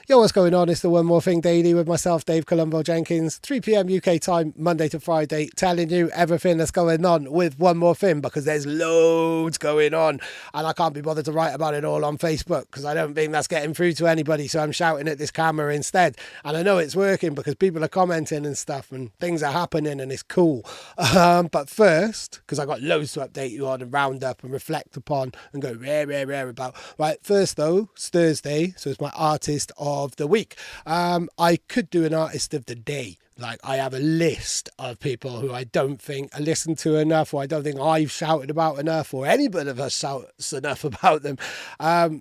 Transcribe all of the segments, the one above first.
Yo, what's going on? It's the One More Thing Daily with myself, Dave Colombo Jenkins, 3 p.m. UK time, Monday to Friday, telling you everything that's going on with One More Thing, because there's loads going on and I can't be bothered to write about it all on Facebook because I don't think that's getting through to anybody. So I'm shouting at this camera instead. And I know it's working because people are commenting and stuff and things are happening and it's cool. But first, because I got loads to update you on and round up and reflect upon and go rare about. Right, first though, it's Thursday, so it's my artist of the week. I could do an artist of the day. Like, I have a list of people who I don't think are listened to enough, or I don't think I've shouted about enough, or anybody of us shouts enough about them.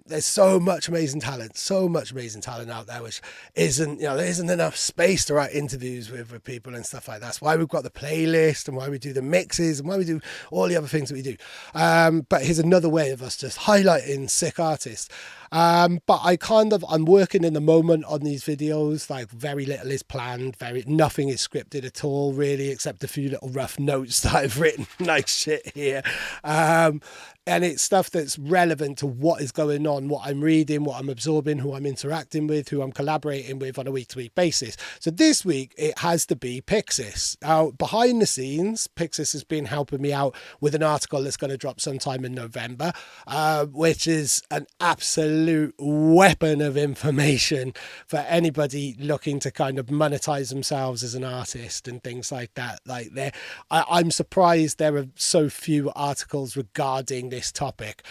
There's so much amazing talent out there, which isn't, there isn't enough space to write interviews with people and stuff like that. That's why we've got the playlist and why we do the mixes and why we do all the other things that we do. But here's another way of us just highlighting sick artists. But I'm working in the moment on these videos. Like, very little is planned, nothing is scripted at all, really, except a few little rough notes that I've written, like shit here. And it's stuff that's relevant to what is going on, what I'm reading, what I'm absorbing, who I'm interacting with, who I'm collaborating with on a week-to-week basis. So this week, it has to be Pyxis. Now, behind the scenes, Pyxis has been helping me out with an article that's going to drop sometime in November, which is an absolute weapon of information for anybody looking to kind of monetize themselves as an artist and things like that. Like, I'm surprised there are so few articles regarding this topic.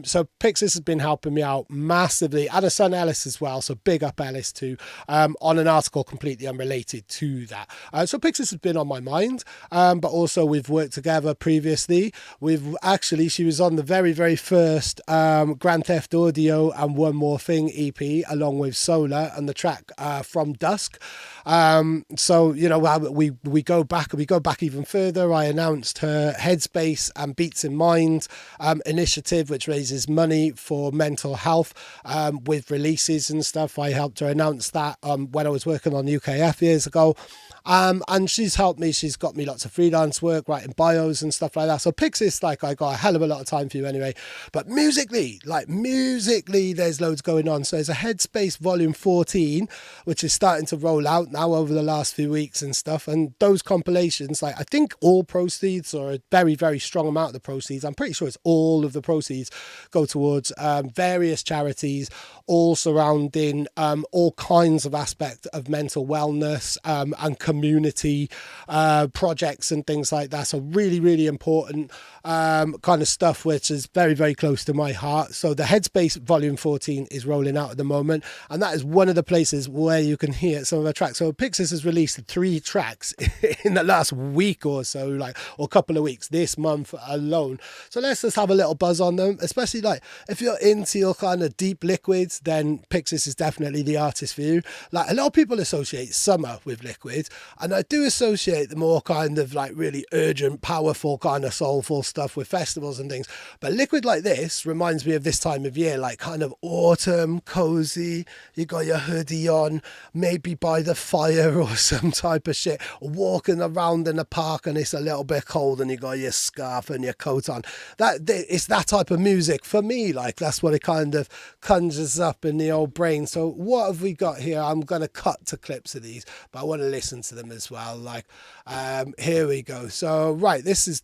So Pyxis has been helping me out massively, and a son Ellis as well, so big up Ellis too, on an article completely unrelated to that. So Pyxis has been on my mind, but also we've worked together previously. She was on the very first Grand Theft Audio and One More Thing EP along with Solar and the track From Dusk. So we go back even further. I announced her Headspace and Beats in Mind initiative, which raises money for mental health with releases and stuff. I helped her announce that when I was working on UKF years ago. And she's helped me. She's got me lots of freelance work, writing bios and stuff like that. So Pyxis, I got a hell of a lot of time for you anyway. But musically, there's loads going on. So there's a Headspace Volume 14, which is starting to roll out now over the last few weeks and stuff. And those compilations, I think all proceeds, or a very strong amount of the proceeds, I'm pretty sure it's all of the proceeds, go towards various charities, all surrounding all kinds of aspects of mental wellness and community projects and things like that. So really important kind of stuff, which is very close to my heart. So the Headspace Volume 14 is rolling out at the moment, and that is one of the places where you can hear some of the tracks. So Pyxis has released 3 tracks in the last week or so, or couple of weeks, this month alone. So let's just have a little buzz on them, especially if you're into your kind of deep liquids, then Pyxis is definitely the artist for you. A lot of people associate summer with liquid, and I do associate the more kind of really urgent, powerful kind of soulful stuff with festivals and things. But liquid like this reminds me of this time of year, kind of autumn, cozy. You got your hoodie on, maybe by the fire or some type of shit, walking around in the park and it's a little bit cold and you got your scarf and your coat on. It's that type of music for me. That's what it kind of conjures up in the old brain. So what have we got here? I'm going to cut to clips of these, but I want to listen to them as well. Here we go. So right,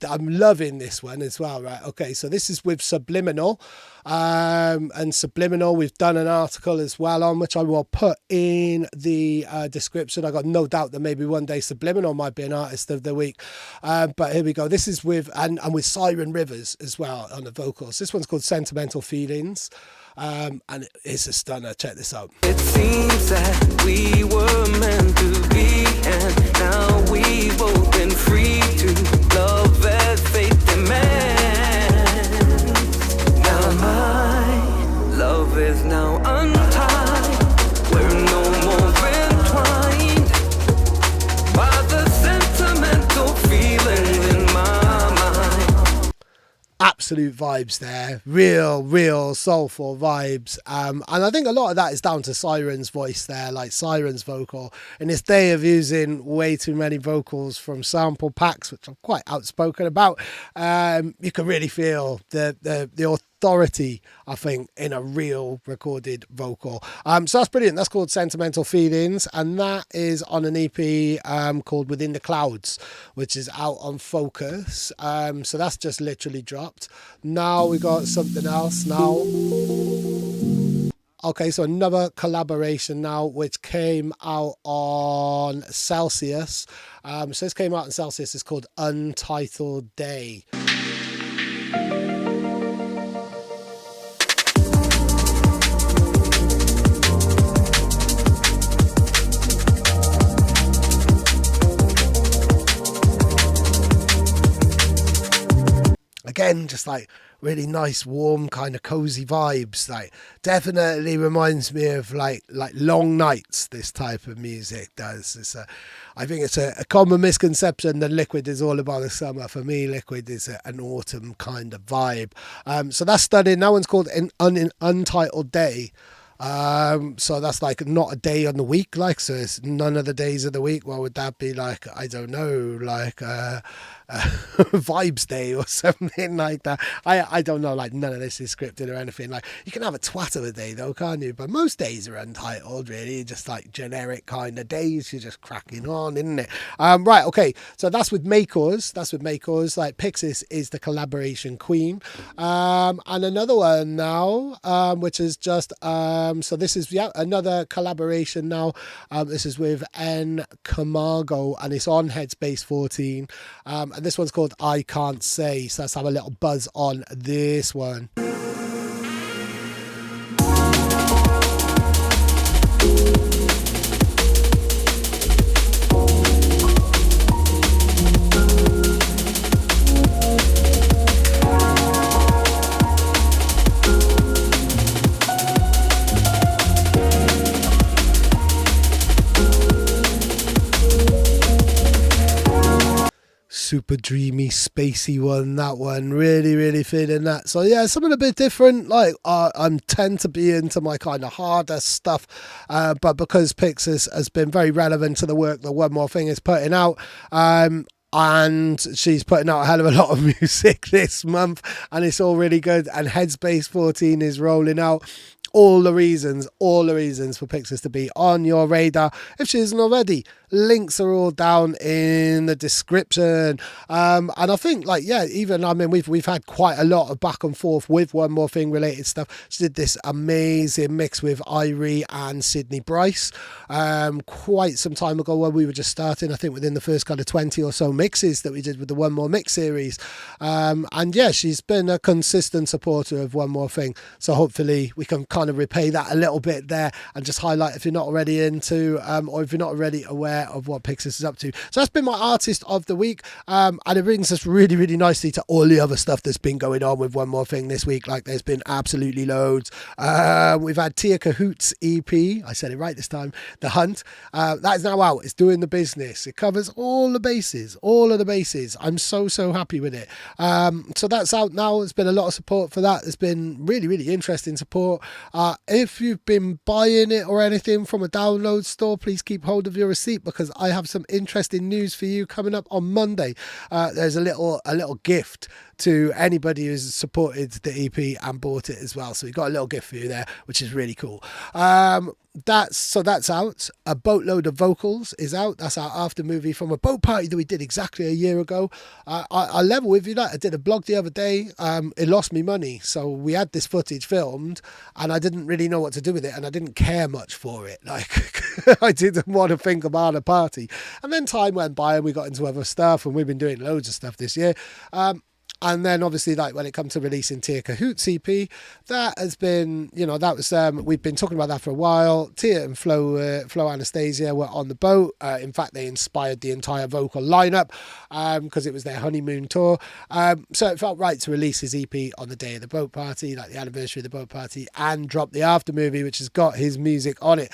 I'm loving this one as well. Right, okay, so this is with Subliminal, and Subliminal we've done an article as well on, which I will put in the description. I got no doubt that maybe one day Subliminal might be an artist of the week, but here we go. This is with and with Siren Rivers as well on the vocals. This one's called Sentimental Feelings, and it's a stunner. Check this out. It seems that we were meant to be, and now we've both been free to love as fate demands. Now my love is now untied. We're no more entwined by the sentimental feelings in my mind. Absolute vibes there, real soulful vibes, and I think a lot of that is down to Siren's voice there, Siren's vocal. In this day of using way too many vocals from sample packs, which I'm quite outspoken about, you can really feel the authority, I think, in a real recorded vocal. So that's brilliant. That's called Sentimental Feelings, and that is on an EP called Within the Clouds, which is out on Focus. So that's just literally dropped. Now we got something else now. Okay, so another collaboration now, which came out on Celsius. So this came out on Celsius. It's called Untitled Day. Again, just like really nice, warm, kind of cozy vibes. Like definitely reminds me of like long nights. This type of music does. I think it's a common misconception that Liquid is all about the summer. For me, Liquid is an autumn kind of vibe. So that's stunning. That one's called Untitled Day. So that's like not a day on the week, like, so it's none of the days of the week. What would that be? Like, I don't know, like Vibes Day or something like that. I don't know, like none of this is scripted or anything. Like, you can have a twat of a day though, can't you? But most days are untitled, really, just like generic kind of days. You're just cracking on, isn't it? Right, okay, so that's with Makers. Like Pyxis is the collaboration queen. And another one now, which is just so this is another collaboration now. This is with N Camargo, and it's on Headspace 14. And this one's called I Can't Say. So let's have a little buzz on this one. Super dreamy, spacey one, that one. Really feeling that. So yeah, something a bit different. Like I tend to be into my kind of harder stuff, but because Pyxis has been very relevant to the work that One More Thing is putting out, and she's putting out a hell of a lot of music this month, and it's all really good. And Headspace 14 is rolling out. All the reasons for Pyxis to be on your radar if she isn't already. Links are all down in the description. And I think, like, yeah, even, I mean, we've had quite a lot of back and forth with One More Thing related stuff. She did this amazing mix with Irie and Sydney Bryce quite some time ago when we were just starting, I think within the first kind of 20 or so mixes that we did with the One More Mix series. And yeah, she's been a consistent supporter of One More Thing. So hopefully we can kind of repay that a little bit there and just highlight if you're not already into or if you're not already aware of what Pyxis is up to. So that's been my artist of the week, and it brings us really nicely to all the other stuff that's been going on with One More Thing this week. Like, there's been absolutely loads. We've had Tia Cahoot's EP, I said it right this time, The Hunt. That is now out. It's doing the business. It covers all of the bases. I'm so happy with it. So that's out now. There's been a lot of support for that. There's been really interesting support. If you've been buying it or anything from a download store, please keep hold of your receipt, because I have some interesting news for you coming up on Monday. There's a little gift to anybody who's supported the EP and bought it as well. So we've got a little gift for you there, which is really cool. That's out. A Boatload of Vocals is out. That's our after movie from a boat party that we did exactly a year ago. I level with you that I did a blog the other day. It lost me money, so we had this footage filmed and I didn't really know what to do with it, and I didn't care much for it. Like, I didn't want to think about a party. And then time went by and we got into other stuff, and we've been doing loads of stuff this year. And then obviously, like, when it comes to releasing Tia Cahoot's EP, that has been, that was, we've been talking about that for a while. Tia and Flo Anastasia were on the boat. In fact, they inspired the entire vocal lineup because it was their honeymoon tour. So it felt right to release his EP on the day of the boat party, like the anniversary of the boat party, and drop the after movie, which has got his music on it.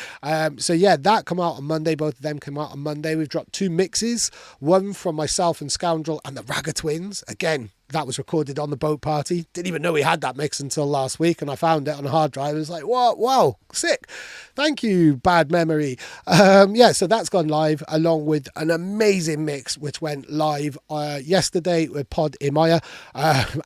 So yeah, that come out on Monday. Both of them come out on Monday. We've dropped 2 mixes, one from myself and Scoundrel and the Ragga Twins. Again, that was recorded on the boat party. Didn't even know we had that mix until last week, and I found it on a hard drive. It was like, what? Wow, sick. Thank you, bad memory. So that's gone live along with an amazing mix which went live yesterday with Pod Imaya.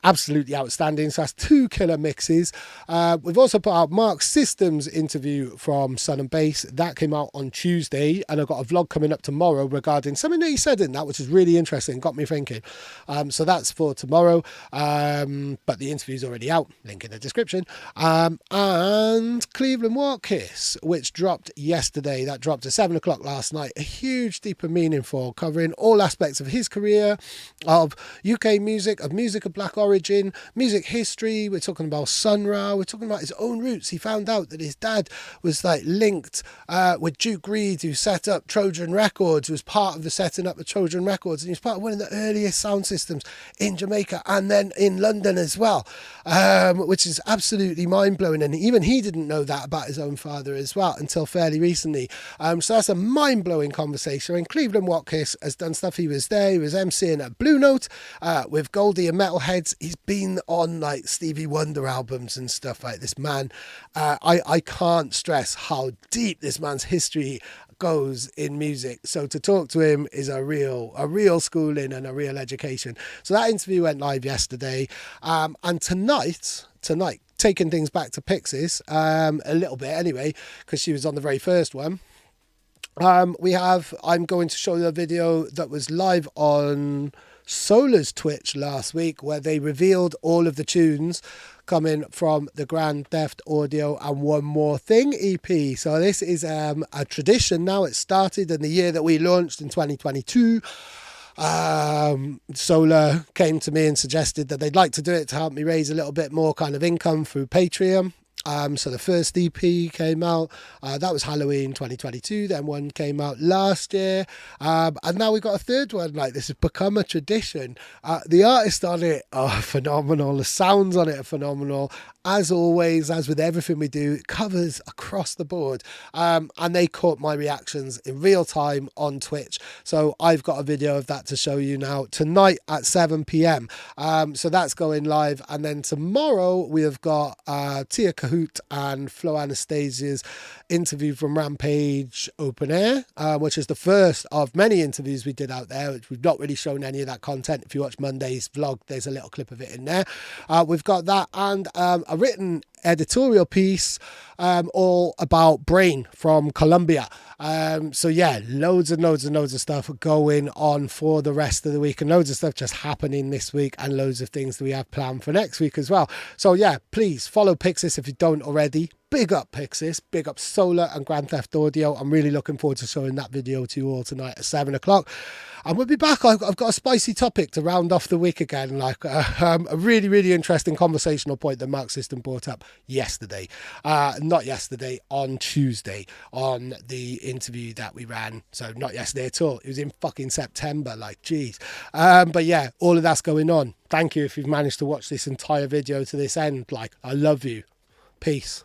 Absolutely outstanding. So that's 2 killer mixes. We've also put out Mark's Systems interview from Sun and Bass. That came out on Tuesday, and I've got a vlog coming up tomorrow regarding something that he said in that, which is really interesting, got me thinking. So that's for tomorrow, but the interview's already out, link in the description. And Cleveland Walk Kiss, which dropped yesterday. That dropped at 7 o'clock last night. A huge, deep and meaningful, covering all aspects of his career, of UK music, of music of black origin, music history. We're talking about Sun Ra. We're talking about his own roots. He found out that his dad was like linked with Duke Reid, who set up Trojan Records, who was part of the setting up of Trojan Records, and he was part of one of the earliest sound systems in Jamaica and then in London as well, which is absolutely mind-blowing. And even he didn't know that about his own father as well until fairly recently. So that's a mind-blowing conversation. And Cleveland Watkins has done stuff. He was there, he was emceeing at Blue Note with Goldie and Metalheads. He's been on like Stevie Wonder albums and stuff. Like this man, I can't stress how deep this man's history goes in music. So to talk to him is a real schooling and a real education. So that interview went live yesterday, and tonight taking things back to pyxis a little bit anyway, because she was on the very first one. I'm going to show you a video that was live on Solar's Twitch last week, where they revealed all of the tunes coming from the Grand Theft Audio and One More Thing EP. So this is a tradition now. It started in the year that we launched in 2022. Solar came to me and suggested that they'd like to do it to help me raise a little bit more kind of income through Patreon. So the first EP came out, that was Halloween 2022, then one came out last year, and now we've got a third one. Like, this has become a tradition. The artists on it are phenomenal, the sounds on it are phenomenal. As always, as with everything we do, it covers across the board, and they caught my reactions in real time on Twitch. So I've got a video of that to show you now tonight at 7 p.m. So that's going live, and then tomorrow we have got Tia Kahoot and Flo Anastasia's interview from Rampage Open Air, which is the first of many interviews we did out there, which we've not really shown any of that content. If you watch Monday's vlog, there's a little clip of it in there. We've got that, and a written editorial piece all about Brain from Colombia. So yeah, loads of stuff going on for the rest of the week, and loads of stuff just happening this week, and loads of things that we have planned for next week as well. So yeah, please follow Pyxis if you don't already. Big up Pyxis, big up Solar and Grand Theft Audio. I'm really looking forward to showing that video to you all tonight at 7 o'clock. And we'll be back. I've got a spicy topic to round off the week again, like a really interesting conversational point that Mark System brought up yesterday. Not yesterday, on Tuesday, on the interview that we ran. So not yesterday at all. It was in fucking September, like, geez. But yeah, all of that's going on. Thank you if you've managed to watch this entire video to this end. Like, I love you. Peace.